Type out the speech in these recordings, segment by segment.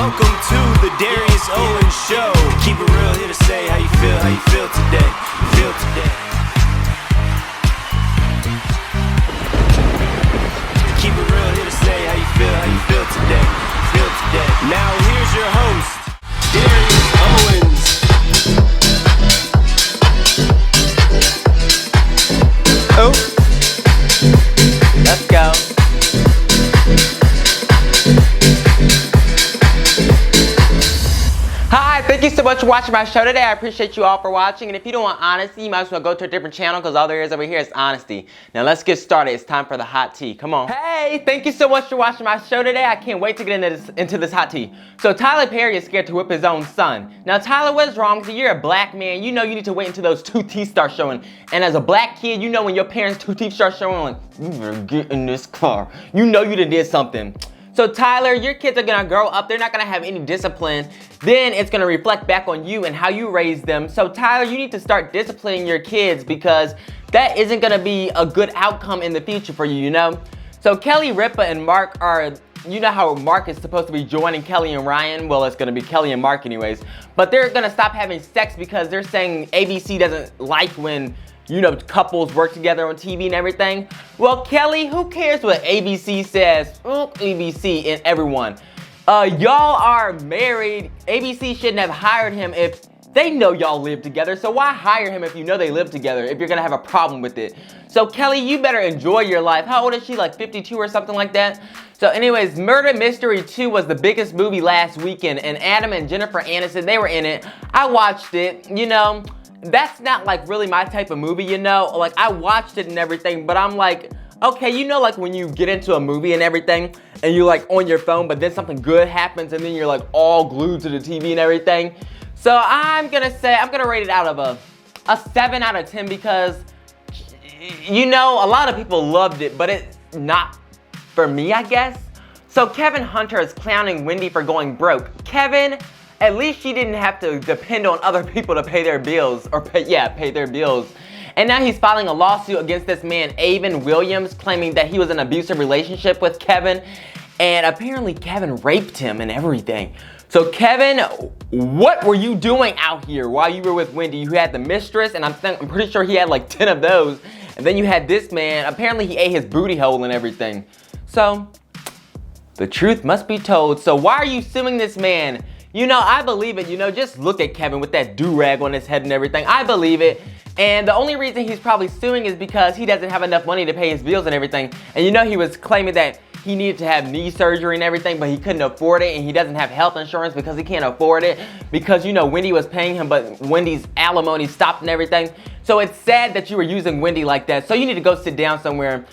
Welcome to the Darius Owens Show. Keep it real, here to say how you feel today. Keep it real, here to say how you feel today. Now here's your host, Darius Owens. Oh, let's go. Hi, thank you so much for watching my show today. I appreciate you all for watching. And if you don't want honesty, you might as well go to a different channel because all there is over here is honesty. Now let's get started. It's time for the hot tea. Come on. Hey, thank you so much for watching my show today. I can't wait to get into this hot tea. So Tyler Perry is scared to whip his own son. Now Tyler, what is wrong with you? You're a black man. You know you need to wait until those 2 teeth start showing. And as a black kid, you know when your parents' 2 teeth start showing, like, you better get in this car. You know you did something. So Tyler, your kids are gonna grow up, they're not gonna have any discipline. Then it's gonna reflect back on you and how you raised them. So Tyler, you need to start disciplining your kids because that isn't gonna be a good outcome in the future for you, you know? So Kelly Ripa and Mark are, you know how Mark is supposed to be joining Kelly and Ryan? Well, it's gonna be Kelly and Mark anyways. But they're gonna stop having sex because they're saying ABC doesn't like when, you know, couples work together on TV and everything. Well, Kelly, who cares what ABC says? ABC and everyone. Y'all are married. ABC shouldn't have hired him if they know y'all live together. So why hire him if you know they live together, if you're gonna have a problem with it? So Kelly, you better enjoy your life. How old is she, like 52 or something like that? So anyways, Murder Mystery 2 was the biggest movie last weekend, and Adam and Jennifer Aniston, they were in it. I watched it, you know. That's not like really my type of movie, you know? Like I watched it and everything, but I'm like, okay, you know, like when you get into a movie and everything and you're like on your phone, but then something good happens and then you're like all glued to the TV and everything. So I'm gonna rate it out of a 7 out of 10 because, you know, a lot of people loved it, but it's not for me, I guess. So Kevin Hunter is clowning Wendy for going broke. Kevin, at least she didn't have to depend on other people to pay their bills, or pay their bills. And now he's filing a lawsuit against this man, Wendy Williams, claiming that he was in an abusive relationship with Kevin. And apparently Kevin raped him and everything. So Kevin, what were you doing out here while you were with Wendy? You had the mistress, and I'm pretty sure he had like 10 of those. And then you had this man, apparently he ate his booty hole and everything. So, the truth must be told. So why are you suing this man? You know, I believe it, you know, just look at Kevin with that do-rag on his head and everything. I believe it. And the only reason he's probably suing is because he doesn't have enough money to pay his bills and everything. And you know, he was claiming that he needed to have knee surgery and everything, but he couldn't afford it, and he doesn't have health insurance because he can't afford it. Because, you know, Wendy was paying him, but Wendy's alimony stopped and everything. So it's sad that you were using Wendy like that. So you need to go sit down somewhere.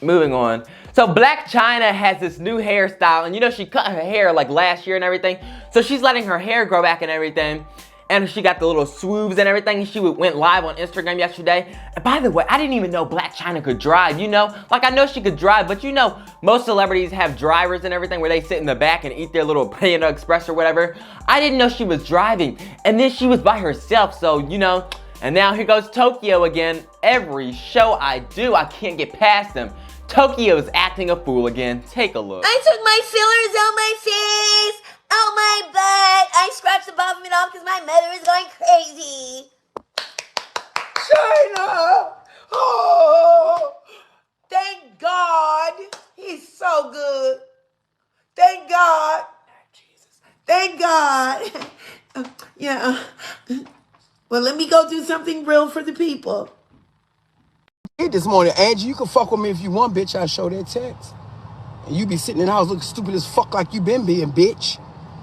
Moving on. So Black China has this new hairstyle, and you know she cut her hair like last year and everything. So she's letting her hair grow back and everything. And she got the little swoobs and everything. She went live on Instagram yesterday. And by the way, I didn't even know Black China could drive, you know? Like I know she could drive, but you know, most celebrities have drivers and everything where they sit in the back and eat their little Panda Express or whatever. I didn't know she was driving. And then she was by herself, so you know. And now here goes Tokyo again. Every show I do, I can't get past them. Tokyo is acting a fool again. Take a look. I took my fillers out my face, out my butt. I scratched the bottom of it off because my mother is going crazy. China! Oh! Thank God. He's so good. Thank God. Jesus. Thank God. Yeah. Well, let me go do something real for the people. This morning, Angie, you can fuck with me if you want, bitch. I'll show that text. And you be sitting in the house looking stupid as fuck like you been being, bitch.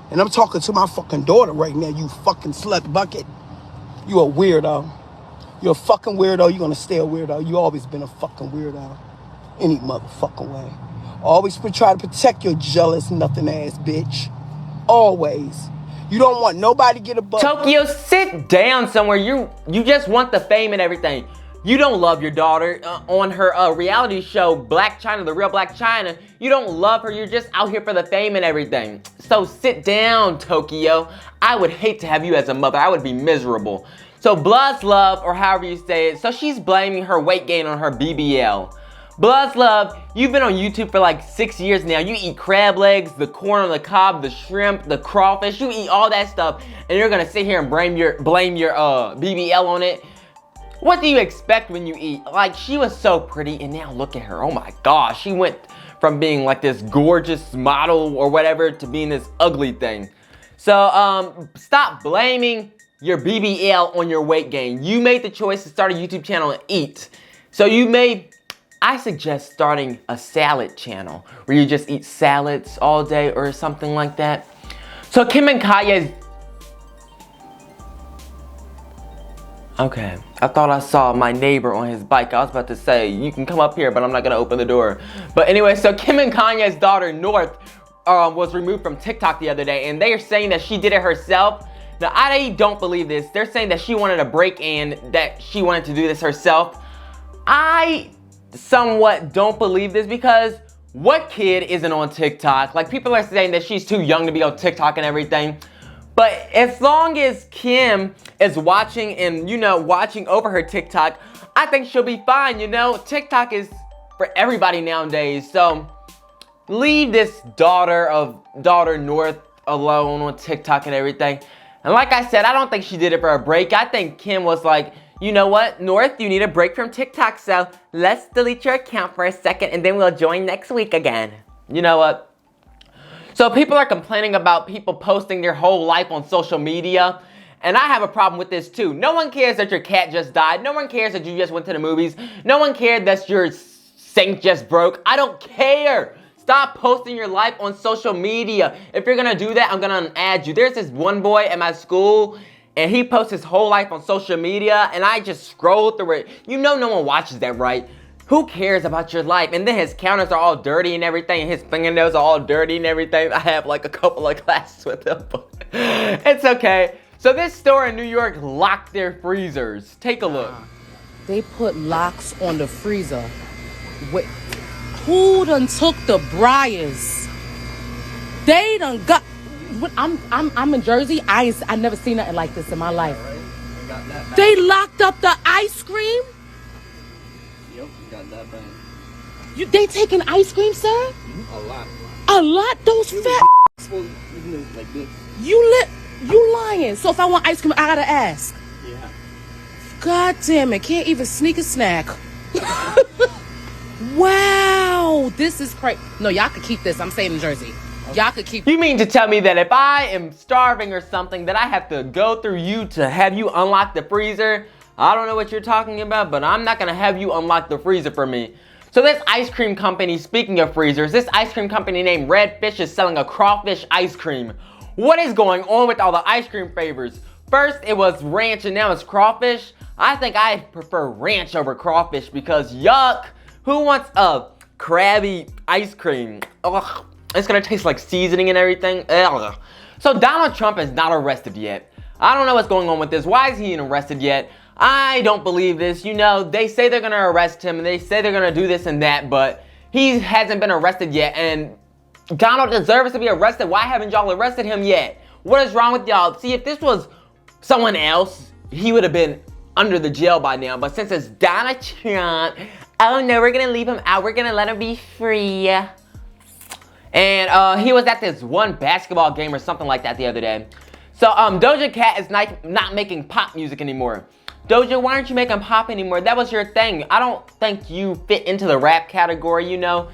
And I'm talking to my fucking daughter right now, you fucking slut bucket. You a weirdo. You're a fucking weirdo. You're gonna stay a weirdo. You always been a fucking weirdo. Any motherfucking way. Always try to protect your jealous nothing ass bitch. Always. You don't want nobody to get a butt. Tokyo, sit down somewhere. You just want the fame and everything. You don't love your daughter on her reality show, Black China, the real Black China. You don't love her. You're just out here for the fame and everything. So sit down, Tokyo. I would hate to have you as a mother. I would be miserable. So Blood's Love, or however you say it, so she's blaming her weight gain on her BBL. Bloods Love, you've been on YouTube for like 6 years now. You eat crab legs, the corn on the cob, the shrimp, the crawfish. You eat all that stuff, and you're gonna sit here and blame your BBL on it. What do you expect when you eat? Like, she was so pretty, and now look at her. Oh my gosh, she went from being like this gorgeous model or whatever to being this ugly thing. So stop blaming your BBL on your weight gain. You made the choice to start a YouTube channel and eat. So I suggest starting a salad channel where you just eat salads all day or something like that. So Kim and Kanye's... Okay, I thought I saw my neighbor on his bike. I was about to say, you can come up here, but I'm not gonna open the door. But anyway, so Kim and Kanye's daughter, North, was removed from TikTok the other day, and they are saying that she did it herself. Now, I don't believe this. They're saying that she wanted a break and that she wanted to do this herself. I somewhat don't believe this, because what kid isn't on TikTok? Like, people are saying that she's too young to be on TikTok and everything. But as long as Kim is watching and, you know, watching over her TikTok, I think she'll be fine, you know? TikTok is for everybody nowadays, so leave this daughter North alone on TikTok and everything. And like I said, I don't think she did it for a break. I think Kim was like, you know what, North, you need a break from TikTok, so let's delete your account for a second and then we'll join next week again. You know what? So people are complaining about people posting their whole life on social media, and I have a problem with this too. No one cares that your cat just died. No one cares that you just went to the movies. No one cared that your sink just broke. I don't care. Stop posting your life on social media. If you're gonna do that, I'm gonna unadd you. There's this one boy at my school, and he posts his whole life on social media, and I just scroll through it. You know no one watches that, right? Who cares about your life? And then his counters are all dirty and everything. His fingernails are all dirty and everything. I have like a couple of classes with him, but it's okay. So this store in New York locked their freezers. Take a look. They put locks on the freezer. Wait, who done took the briars? They done got... I'm in Jersey. I never seen nothing like this in my life. They locked up the ice cream? Yep, got that bang. They taking ice cream, sir? A lot. A lot? Those fat... Like this. You lying. So if I want ice cream, I gotta ask. Yeah. God damn it. Can't even sneak a snack. Wow. This is crazy. No, y'all could keep this. I'm staying in Jersey. Y'all could keep... You mean to tell me that if I am starving or something, that I have to go through you to have you unlock the freezer? I don't know what you're talking about, but I'm not gonna have you unlock the freezer for me. So this ice cream company, speaking of freezers, this ice cream company named Red Fish is selling a crawfish ice cream. What is going on with all the ice cream flavors? First it was ranch and now it's crawfish. I think I prefer ranch over crawfish because yuck, who wants a crabby ice cream? Ugh, it's gonna taste like seasoning and everything. Ugh. So Donald Trump is not arrested yet. I don't know what's going on with this. Why is he not arrested yet? I don't believe this. You know, they say they're gonna arrest him and they say they're gonna do this and that, but he hasn't been arrested yet, and Donald deserves to be arrested. Why haven't y'all arrested him yet? What is wrong with y'all? See, if this was someone else, he would have been under the jail by now, but since it's Donald Trump, oh no, we're gonna leave him out. We're gonna let him be free. And he was at this one basketball game or something like that the other day. So Doja Cat is not making pop music anymore. Doja, why aren't you making pop anymore? That was your thing. I don't think you fit into the rap category, you know.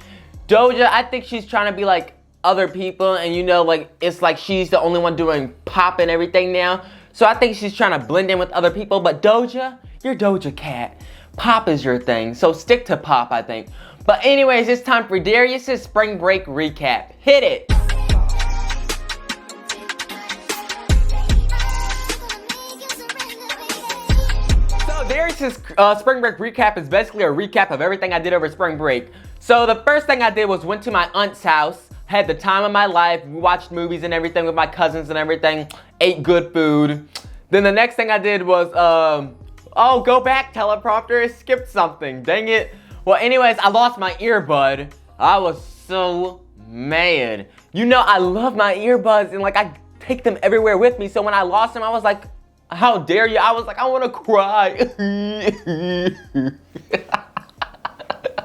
Doja, I think she's trying to be like other people, and you know, like it's like she's the only one doing pop and everything now. So I think she's trying to blend in with other people. But Doja, you're Doja Cat. Pop is your thing, so stick to pop, I think. But anyways, it's time for Darius's spring break recap. Hit it. Darius's spring break recap is basically a recap of everything I did over spring break. So the first thing I did was went to my aunt's house, had the time of my life, watched movies and everything with my cousins and everything, ate good food. Then the next thing I did was, oh, go back, teleprompter, I skipped something, dang it. Well, anyways, I lost my earbud. I was so mad. You know, I love my earbuds and like I take them everywhere with me. So when I lost them, I was like, how dare you? I was like, I want to cry.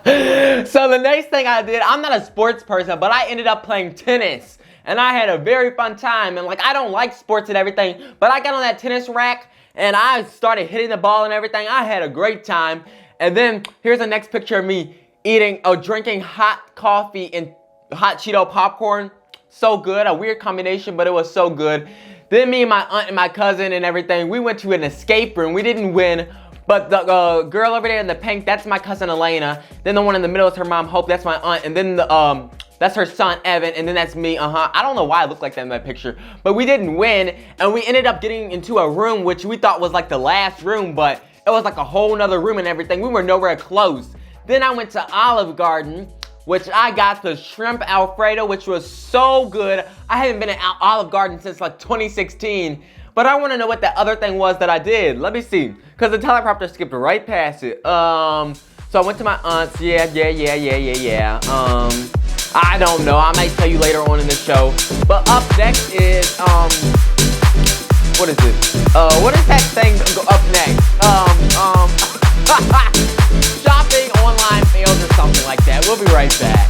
So the next thing I did, I'm not a sports person, but I ended up playing tennis. And I had a very fun time. And like, I don't like sports and everything, but I got on that tennis rack and I started hitting the ball and everything. I had a great time. And then here's the next picture of me drinking hot coffee and hot Cheeto popcorn. So good, a weird combination, but it was so good. Then me and my aunt and my cousin and everything, we went to an escape room. We didn't win, but the girl over there in the pink, that's my cousin Elena. Then the one in the middle is her mom Hope, that's my aunt. And then that's her son Evan, and then that's me, I don't know why I look like that in that picture, but we didn't win, and we ended up getting into a room which we thought was like the last room, but it was like a whole nother room and everything. We were nowhere close. Then I went to Olive Garden, which I got the shrimp Alfredo, which was so good. I haven't been at Olive Garden since like 2016, but I want to know what that other thing was that I did. Let me see, because the teleprompter skipped right past it. So I went to my aunt's, yeah. I don't know, I might tell you later on in the show. But up next is, what is it? What is that thing up next? Shopping, online fails, or something like that. We'll be right back.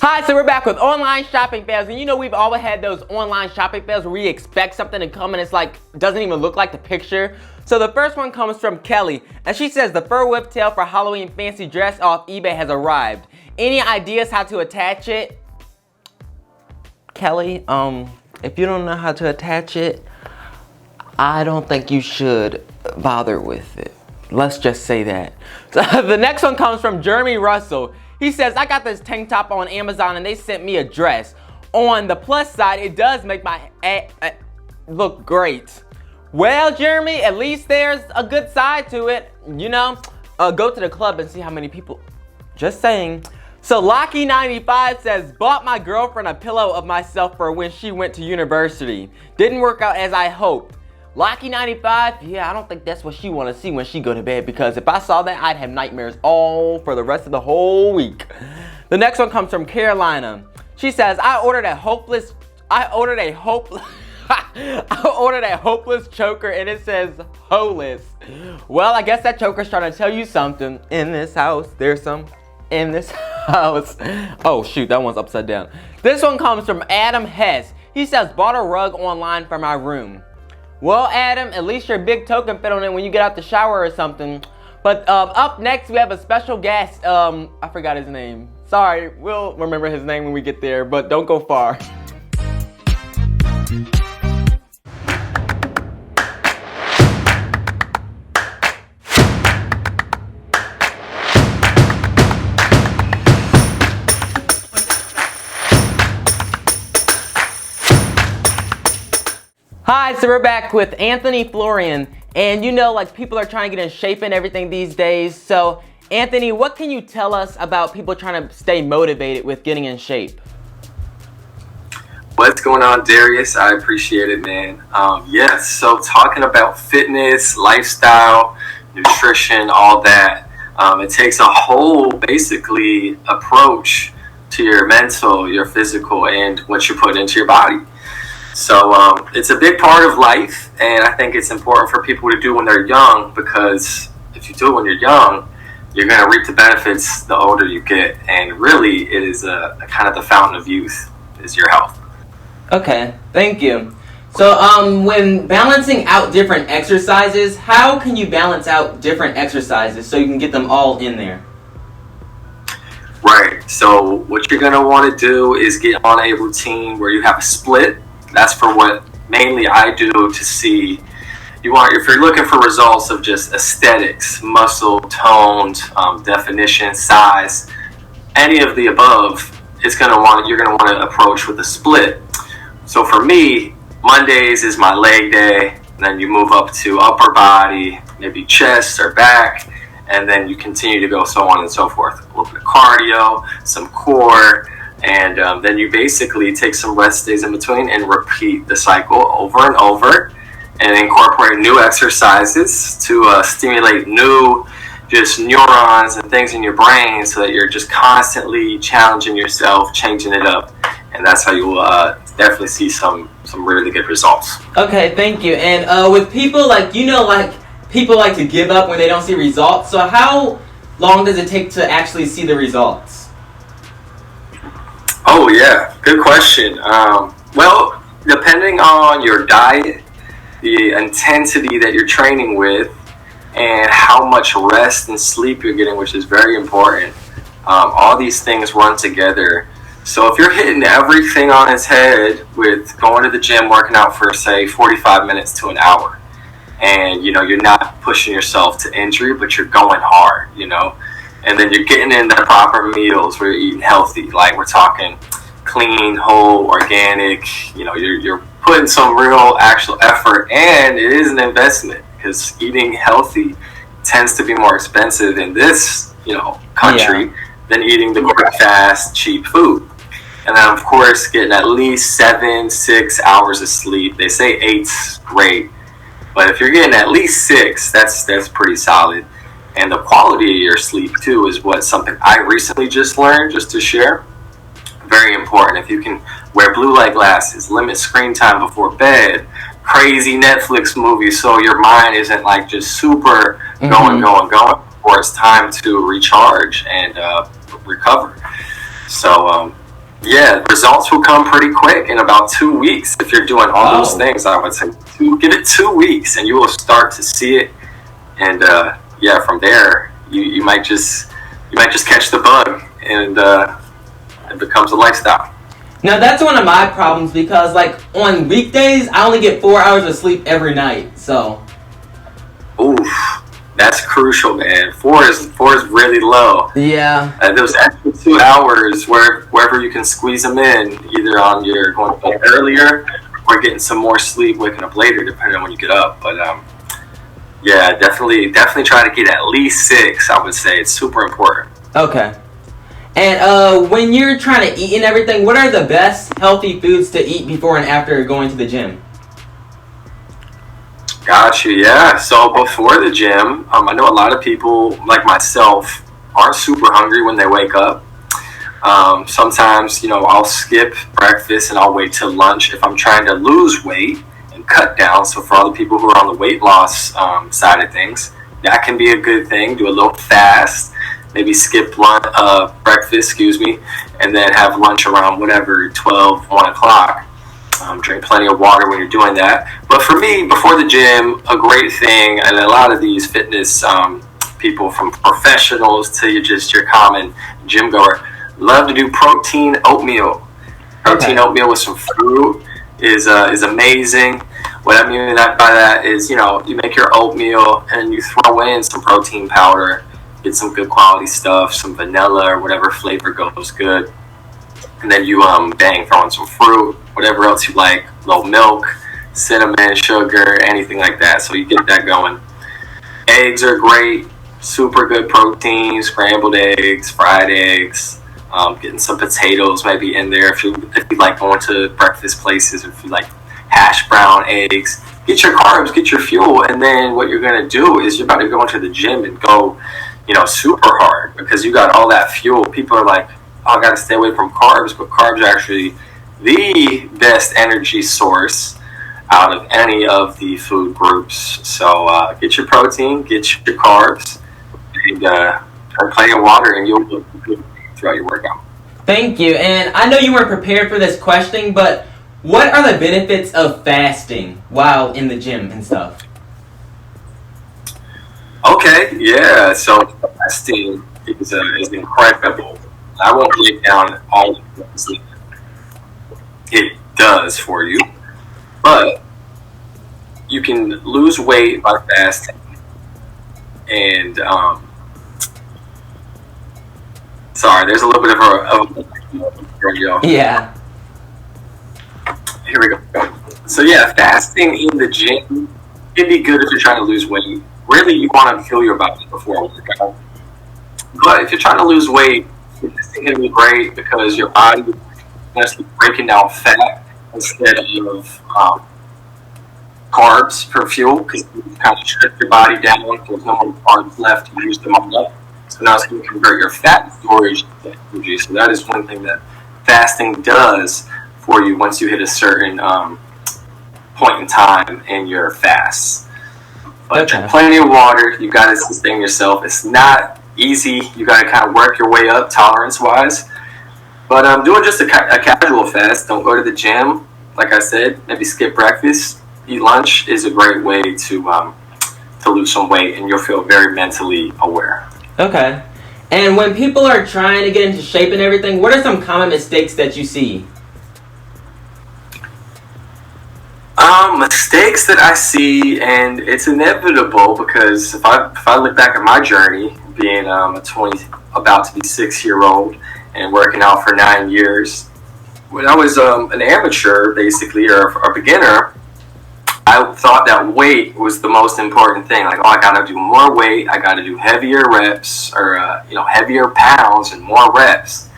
Hi, so we're back with online shopping fails, and you know we've always had those online shopping fails where we expect something to come and it's like, doesn't even look like the picture. So the first one comes from Kelly, and she says the fur whiptail for Halloween fancy dress off eBay has arrived. Any ideas how to attach it? Kelly, if you don't know how to attach it, I don't think you should bother with it. Let's just say that. So the next one comes from Jeremy Russell. He says, I got this tank top on Amazon and they sent me a dress. On the plus side, it does make my look great. Well, Jeremy, at least there's a good side to it. You know, go to the club and see how many people. Just saying. So Locky95 says, bought my girlfriend a pillow of myself for when she went to university. Didn't work out as I hoped. Locky95, yeah, I don't think that's what she want to see when she go to bed, because if I saw that, I'd have nightmares all for the rest of the whole week. The next one comes from Carolina. She says, I ordered a hopeless choker and it says holeless. Well, I guess that choker's trying to tell you something. In this house, there's some in this house. Oh shoot, that one's upside down. This one comes from Adam Hess. He says, bought a rug online for my room. Well, Adam, at least your big toe can fit on it when you get out the shower or something. But up next, we have a special guest. I forgot his name. Sorry, we'll remember his name when we get there, but don't go far. Hi, so we're back with Anthony Florian, and you know, like, people are trying to get in shape and everything these days. So Anthony, what can you tell us about people trying to stay motivated with getting in shape? What's going on, Darius? I appreciate it, man. Yes, so talking about fitness, lifestyle, nutrition, all that, it takes a whole, basically, approach to your mental, your physical, and what you put into your body. So it's a big part of life, and I think it's important for people to do when they're young, because if you do it when you're young, you're going to reap the benefits the older you get. And really, it is a kind of the fountain of youth is your health. Okay, thank you. So when balancing out different exercises, how can you balance out different exercises so you can get them all in there? Right, so what you're going to want to do is get on a routine where you have a split. That's for what mainly I do to see. If you're looking for results of just aesthetics, muscle, toned, definition, size, any of the above, you're going to want to approach with a split. So for me, Mondays is my leg day, and then you move up to upper body, maybe chest or back, and then you continue to go so on and so forth. A little bit of cardio, some core, and then you basically take some rest days in between and repeat the cycle over and over. and incorporate new exercises to stimulate new just neurons and things in your brain, so that you're just constantly challenging yourself, changing it up, and that's how you will definitely see some really good results. Okay, thank you. And with people like people like to give up when they don't see results. So how long does it take to actually see the results? Oh yeah, good question. Well, depending on your diet, the intensity that you're training with, and how much rest and sleep you're getting, which is very important. All these things run together. So if you're hitting everything on its head with going to the gym, working out for say 45 minutes to an hour, and you're not pushing yourself to injury, but you're going hard, and then you're getting in the proper meals where you're eating healthy, like we're talking clean, whole, organic, you're putting some real actual effort, and it is an investment, because eating healthy tends to be more expensive in this country than eating the quick, fast, cheap food. And then of course getting at least 7-6 hours of sleep. They say 8's great, but if you're getting at least 6, that's pretty solid. And the quality of your sleep too is something I recently just learned, just to share. Very important. If you can wear blue light glasses, limit screen time before bed, crazy Netflix movies, so your mind isn't like just super going before it's time to recharge and recover. So results will come pretty quick in about 2 weeks if you're doing all those things. I would say give it 2 weeks and you will start to see it. And from there you might just catch the bug, and it becomes a lifestyle. Now that's one of my problems, because like on weekdays I only get 4 hours of sleep every night. So oof, that's crucial, man. 4 is really low. Yeah. Those extra 2 hours, wherever you can squeeze them in, either on your going to bed earlier or getting some more sleep, waking up later, depending on when you get up. But definitely try to get at least 6. I would say it's super important. Okay. And when you're trying to eat and everything, what are the best healthy foods to eat before and after going to the gym? Gotcha, yeah. So before the gym, I know a lot of people, like myself, aren't super hungry when they wake up. Sometimes, I'll skip breakfast and I'll wait till lunch if I'm trying to lose weight and cut down. So for all the people who are on the weight loss side of things, that can be a good thing. Do a little fast. Maybe skip breakfast, and then have lunch around 12, 1 o'clock. Drink plenty of water when you're doing that. But for me, before the gym, a great thing, and a lot of these fitness people, from professionals to your common gym goer, love to do protein oatmeal. Protein oatmeal with some fruit is amazing. What I mean by that is, you make your oatmeal and you throw in some protein powder. Get some good quality stuff, some vanilla or whatever flavor goes good. And then you throw in some fruit, whatever else you like, a little milk, cinnamon, sugar, anything like that. So you get that going. Eggs are great, super good protein, scrambled eggs, fried eggs, getting some potatoes maybe in there if you like going to breakfast places, if you like hash brown eggs. Get your carbs, get your fuel, and then what you're gonna do is you're about to go into the gym and go super hard, because you got all that fuel. People are like, oh, I gotta stay away from carbs, but carbs are actually the best energy source out of any of the food groups. So get your protein, get your carbs, and drink plenty of water, and you'll look good throughout your workout. Thank you. And I know you weren't prepared for this question, but what are the benefits of fasting while in the gym and stuff? Okay, yeah. So fasting is incredible. I won't break down all the things it does for you, but you can lose weight by fasting. And sorry, there's a little bit of Yeah. Here we go. So yeah, fasting in the gym can be good if you're trying to lose weight. Really, you want to fuel your body before a workout. But if you're trying to lose weight, fasting can be great because your body is actually breaking down fat instead of carbs for fuel because you kind of strip your body down. There's no more carbs left. You use them all up. So now it's going to convert your fat storage to energy. So that is one thing that fasting does for you once you hit a certain point in time in your fast. But drink plenty of water. You got to sustain yourself. It's not easy. You got to kind of work your way up tolerance-wise. But doing just a casual fast. Don't go to the gym. Like I said, maybe skip breakfast, eat lunch is a great way to lose some weight, and you'll feel very mentally aware. Okay. And when people are trying to get into shape and everything, what are some common mistakes that you see? Mistakes that I see, and it's inevitable because if I look back at my journey, being a 20, about to be 6-year-old, and working out for 9 years, when I was an amateur, basically, or a beginner, I thought that weight was the most important thing. Like, oh, I got to do more weight, I got to do heavier reps, or heavier pounds and more reps.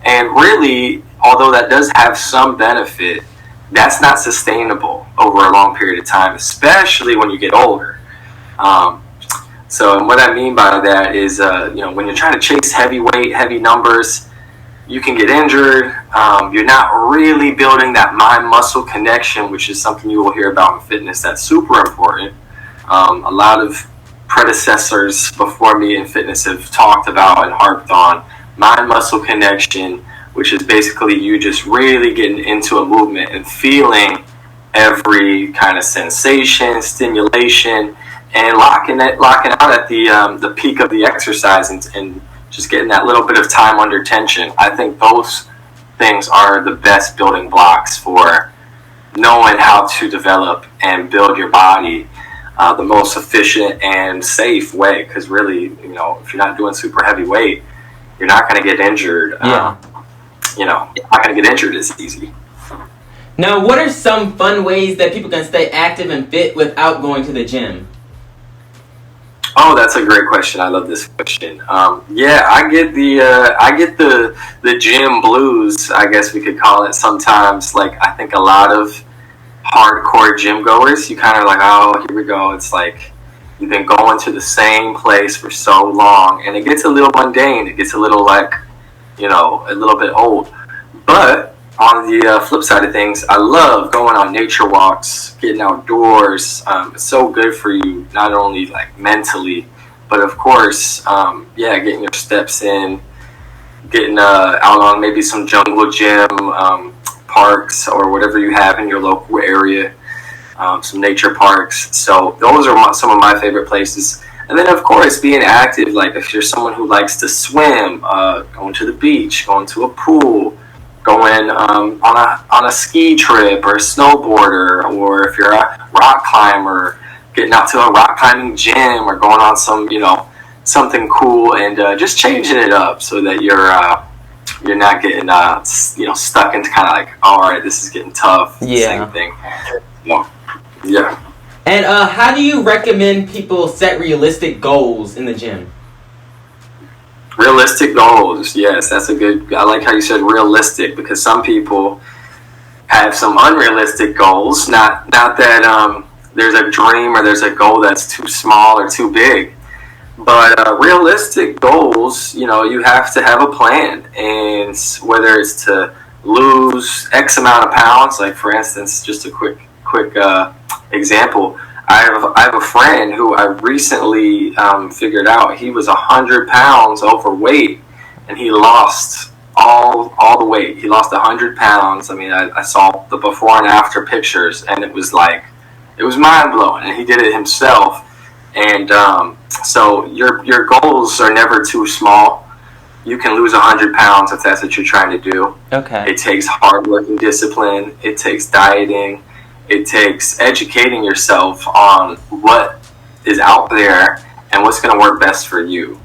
And really, although that does have some benefit, that's not sustainable over a long period of time, especially when you get older. So what I mean by that is, when you're trying to chase heavy weight, heavy numbers, you can get injured. You're not really building that mind-muscle connection, which is something you will hear about in fitness that's super important. A lot of predecessors before me in fitness have talked about and harped on mind-muscle connection, which is basically you just really getting into a movement and feeling every kind of sensation, stimulation, and locking out at the peak of the exercise and just getting that little bit of time under tension. I think those things are the best building blocks for knowing how to develop and build your body the most efficient and safe way. Because really, if you're not doing super heavy weight, you're not going to get injured. Yeah. You're not going to get injured as easy. Now, what are some fun ways that people can stay active and fit without going to the gym? Oh, that's a great question. I love this question. I get the gym blues, I guess we could call it sometimes. Like, I think a lot of hardcore gym goers, you kind of like, oh, here we go. It's like you've been going to the same place for so long, and it gets a little mundane. It gets a little like, a little bit old. But on the flip side of things, I love going on nature walks, getting outdoors. It's so good for you, not only like mentally, but of course, getting your steps in, getting out on maybe some jungle gym, parks, or whatever you have in your local area, some nature parks. So those are some of my favorite places. And then, of course, being active, like if you're someone who likes to swim, going to the beach, going to a pool, going on a ski trip or a snowboarder, or if you're a rock climber, getting out to a rock climbing gym or going on some, something cool, and just changing it up so that you're not getting stuck into kind of like, all right, this is getting tough. Yeah. Same thing. Yeah. And how do you recommend people set realistic goals in the gym? Realistic goals, yes, that's a good. I like how you said realistic, because some people have some unrealistic goals. Not that there's a dream or there's a goal that's too small or too big, but realistic goals, you have to have a plan, and whether it's to lose X amount of pounds, like for instance, just a quick example. I have a friend who I recently figured out he was 100 pounds overweight, and he lost all the weight. He lost 100 pounds. I mean, I saw the before and after pictures, and it was mind blowing. And he did it himself. And so your goals are never too small. You can lose 100 pounds if that's what you're trying to do. Okay. It takes hard work and discipline. It takes dieting. It takes educating yourself on what is out there and what's going to work best for you.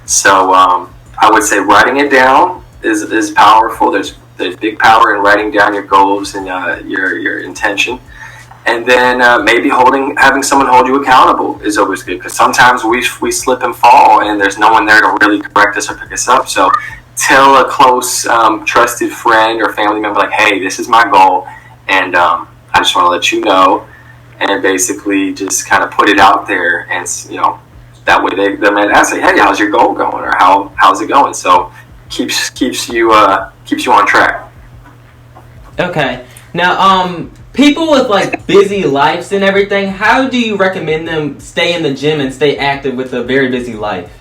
So I would say writing it down is powerful. There's big power in writing down your goals and your intention. And then maybe having someone hold you accountable is always good, because sometimes we slip and fall and there's no one there to really correct us or pick us up. So tell a close, trusted friend or family member, like, hey, this is my goal, and I just want to let you know and basically just kind of put it out there, and that way they might ask, hey, how's your goal going, or how's it going? So keeps you on track. Okay. Now, people with like busy lives and everything, how do you recommend them stay in the gym and stay active with a very busy life?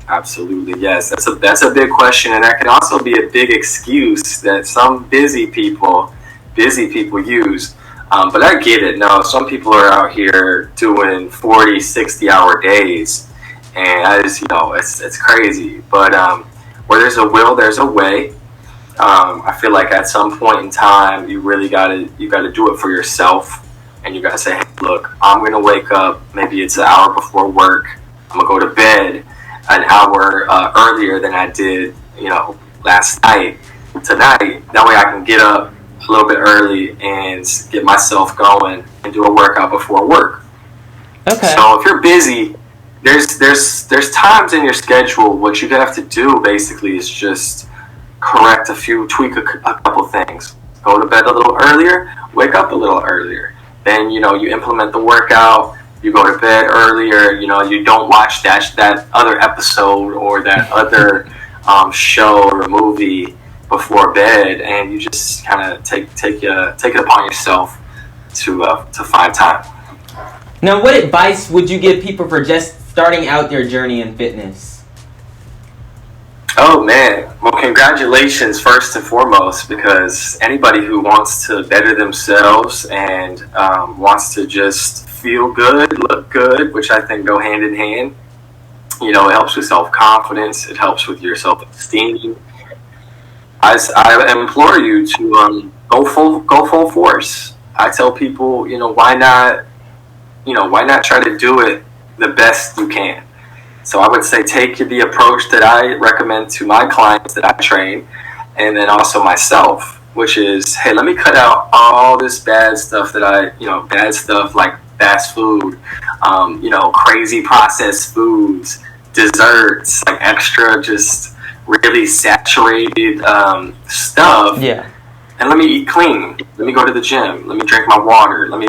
Absolutely, yes. That's a big question, and that can also be a big excuse that some busy people use. But I get it. No, some people are out here doing 40, 60-hour days, and I just, it's crazy. But where there's a will, there's a way. I feel like at some point in time, you really gotta do it for yourself, and you gotta say, hey, look, I'm gonna wake up. Maybe it's an hour before work. I'm gonna go to bed an hour earlier than I did, last night, tonight. That way I can get up a little bit early and get myself going and do a workout before work. Okay. So if you're busy, there's times in your schedule. What you have to do basically is just tweak a couple things. Go to bed a little earlier, wake up a little earlier. Then you implement the workout. You go to bed earlier. You don't watch that other episode or that other show or movie before bed, and you just kind of take it upon yourself to find time. Now, what advice would you give people for just starting out their journey in fitness? Oh man, well, congratulations first and foremost, because anybody who wants to better themselves and wants to just feel good, look good, which I think go hand in hand. It helps with self-confidence. It helps with your self-esteem. I implore you to go full force. I tell people, why not try to do it the best you can. So I would say take the approach that I recommend to my clients that I train, and then also myself, which is, hey, let me cut out all this bad stuff bad stuff like fast food, crazy processed foods, desserts, like extra, just really saturated stuff. Yeah. And let me eat clean. Let me go to the gym. Let me drink my water. Let me,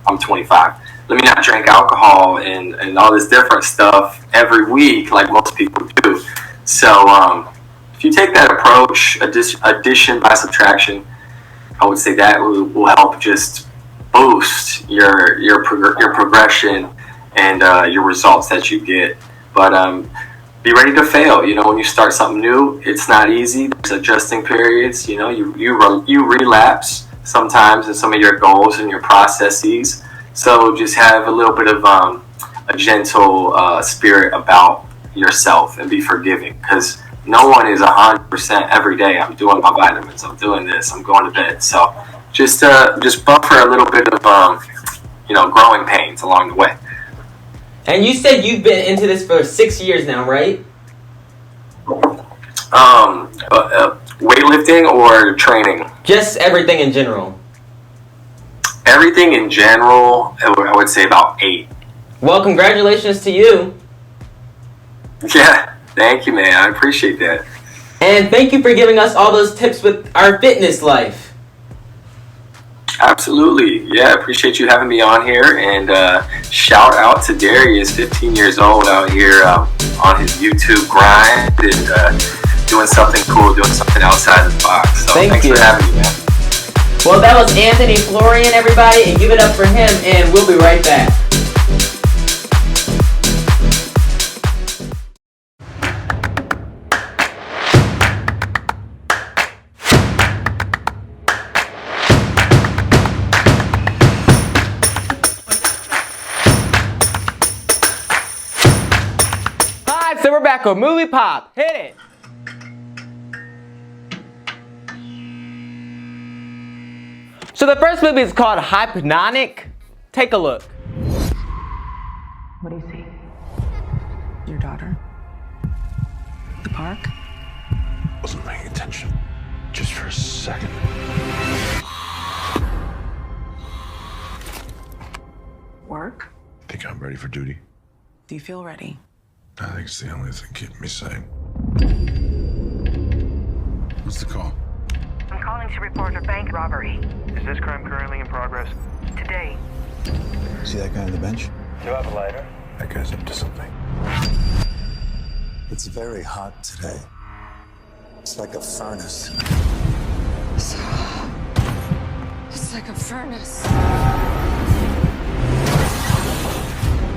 I'm 25. Let me not drink alcohol and all this different stuff every week like most people do. So if you take that approach, addition by subtraction, I would say that will help just boost your progression and your results that you get. But be ready to fail. When you start something new, it's not easy. There's adjusting periods. You relapse sometimes in some of your goals and your processes. So just have a little bit of a gentle spirit about yourself and be forgiving, because no one is 100% every day. I'm doing my vitamins. I'm doing this. I'm going to bed. So just buffer a little bit of growing pains along the way. And you said you've been into this for 6 years now, right? Weightlifting or training? Just everything in general. Everything in general, I would say about 8. Well, congratulations to you. Yeah, thank you, man. I appreciate that. And thank you for giving us all those tips with our fitness life. Absolutely. Yeah, I appreciate you having me on here. And shout out to Darius, 15 years old, out here on his YouTube grind and doing something cool, doing something outside the box. So thanks for having me, man. Well, that was Anthony Florian, everybody, and give it up for him, and we'll be right back. Hi, so we're back with Movie Pop. Hit it. So the first movie is called Hypnotic. Take a look. What do you see? Your daughter? The park? Wasn't paying attention. Just for a second. Work? Think I'm ready for duty? Do you feel ready? I think it's the only thing keeping me sane. What's the call? I'm calling to report a bank robbery. Is this crime currently in progress? Today. See that guy on the bench? Do you have a lighter? That guy's up to something. It's very hot today. It's like a furnace. It's like a furnace.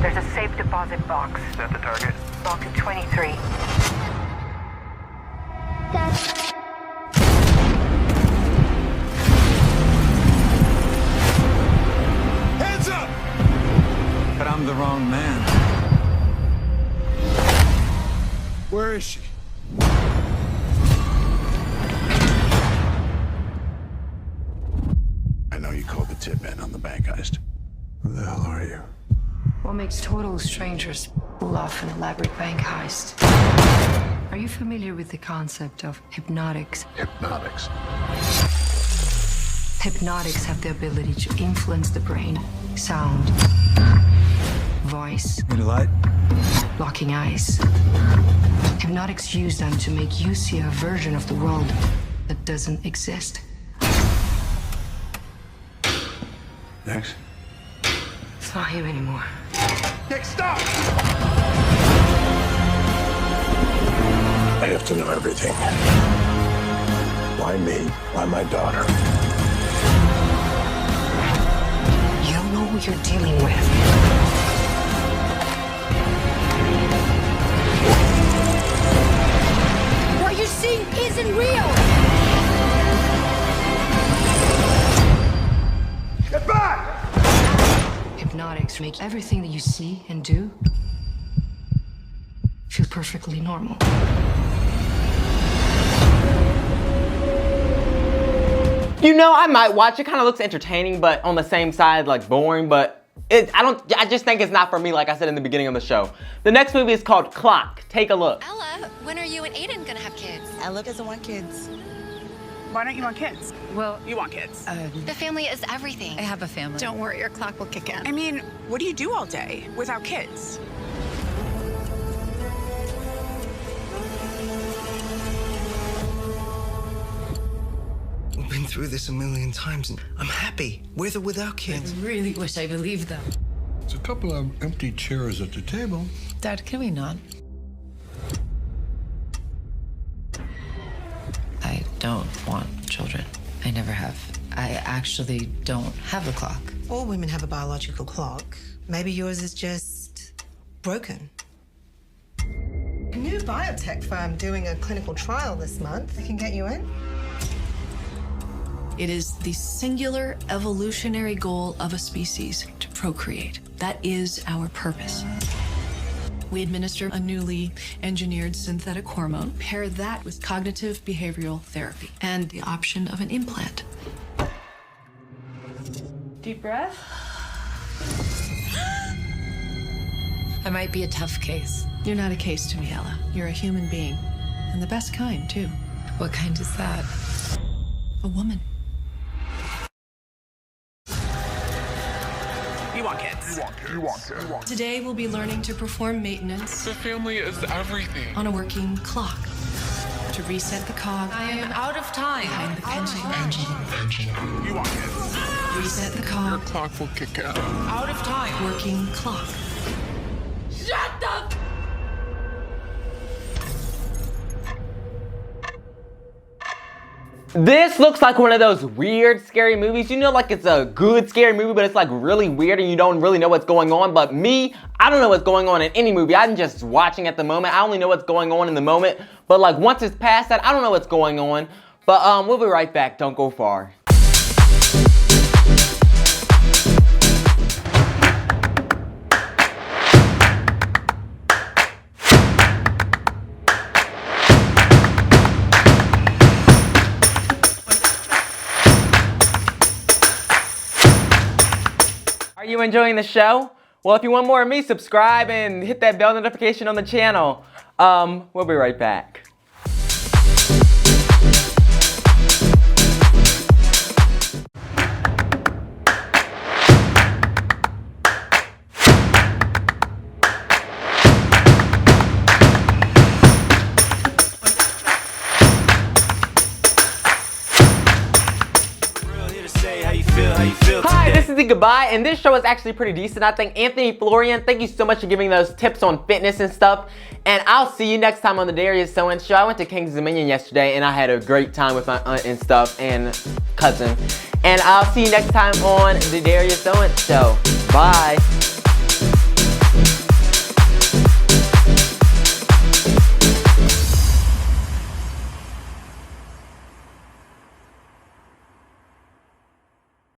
There's a safe deposit box. Is that the target? Box 23. Hands up! But I'm the wrong man. Where is she? I know you called the tip man on the bank heist. Who the hell are you? What makes total strangers pull off an elaborate bank heist? Are you familiar with the concept of hypnotics? Hypnotics. Hypnotics have the ability to influence the brain, sound, voice, Need a light? blocking eyes. Hypnotics use them to make you see a version of the world that doesn't exist. Next. It's not you anymore. Nick, stop! I have to know everything. Why me? Why my daughter? You don't know who you're dealing with. What you're seeing isn't real. Get back! Hypnotics make everything that you see and do feel perfectly normal. You know, I might watch it. Kind of looks entertaining, but on the same side, like boring. But I just think it's not for me, like I said in the beginning of the show. The next movie is called Clock. Take a look. Ella, when are you and Aiden gonna have kids? Ella doesn't want kids. Why don't you want kids? Well, you want kids. The family is everything. I have a family. Don't worry, your clock will kick in. I mean, what do you do all day without kids? We've been through this a million times, and I'm happy, with or without kids. I really wish I believed them. There's a couple of empty chairs at the table. Dad, can we not? I don't want children. I never have. I actually don't have a clock. All women have a biological clock. Maybe yours is just broken. A new biotech firm doing a clinical trial this month. They can get you in. It is the singular evolutionary goal of a species to procreate. That is our purpose. We administer a newly engineered synthetic hormone, pair that with cognitive behavioral therapy, and the option of an implant. Deep breath. I might be a tough case. You're not a case to me, Ella. You're a human being. And the best kind, too. What kind is that? A woman. You want kids. You want kids. Today we'll be learning to perform maintenance. The family is everything. On a working clock. To reset the cog. I am out of time. Behind the pendulum. You want kids. Reset the cog. Your clock will kick out. Out of time. Working clock. Shut the... This looks like one of those weird, scary movies. You know, like it's a good, scary movie, but it's like really weird and you don't really know what's going on. But me, I don't know what's going on in any movie. I'm just watching at the moment. I only know what's going on in the moment. But like once it's past that, I don't know what's going on. But we'll be right back. Don't go far. Are you enjoying the show? Well, if you want more of me, subscribe and hit that bell notification on the channel. We'll be right back. goodbye. And this show is actually pretty decent, I think. Anthony Florian, thank you so much for giving those tips on fitness and stuff. And I'll see you next time on the Darius Owen Show. I went to King's Dominion yesterday and I had a great time with my aunt and stuff and cousin. And I'll see you next time on the Darius Owen Show. Bye.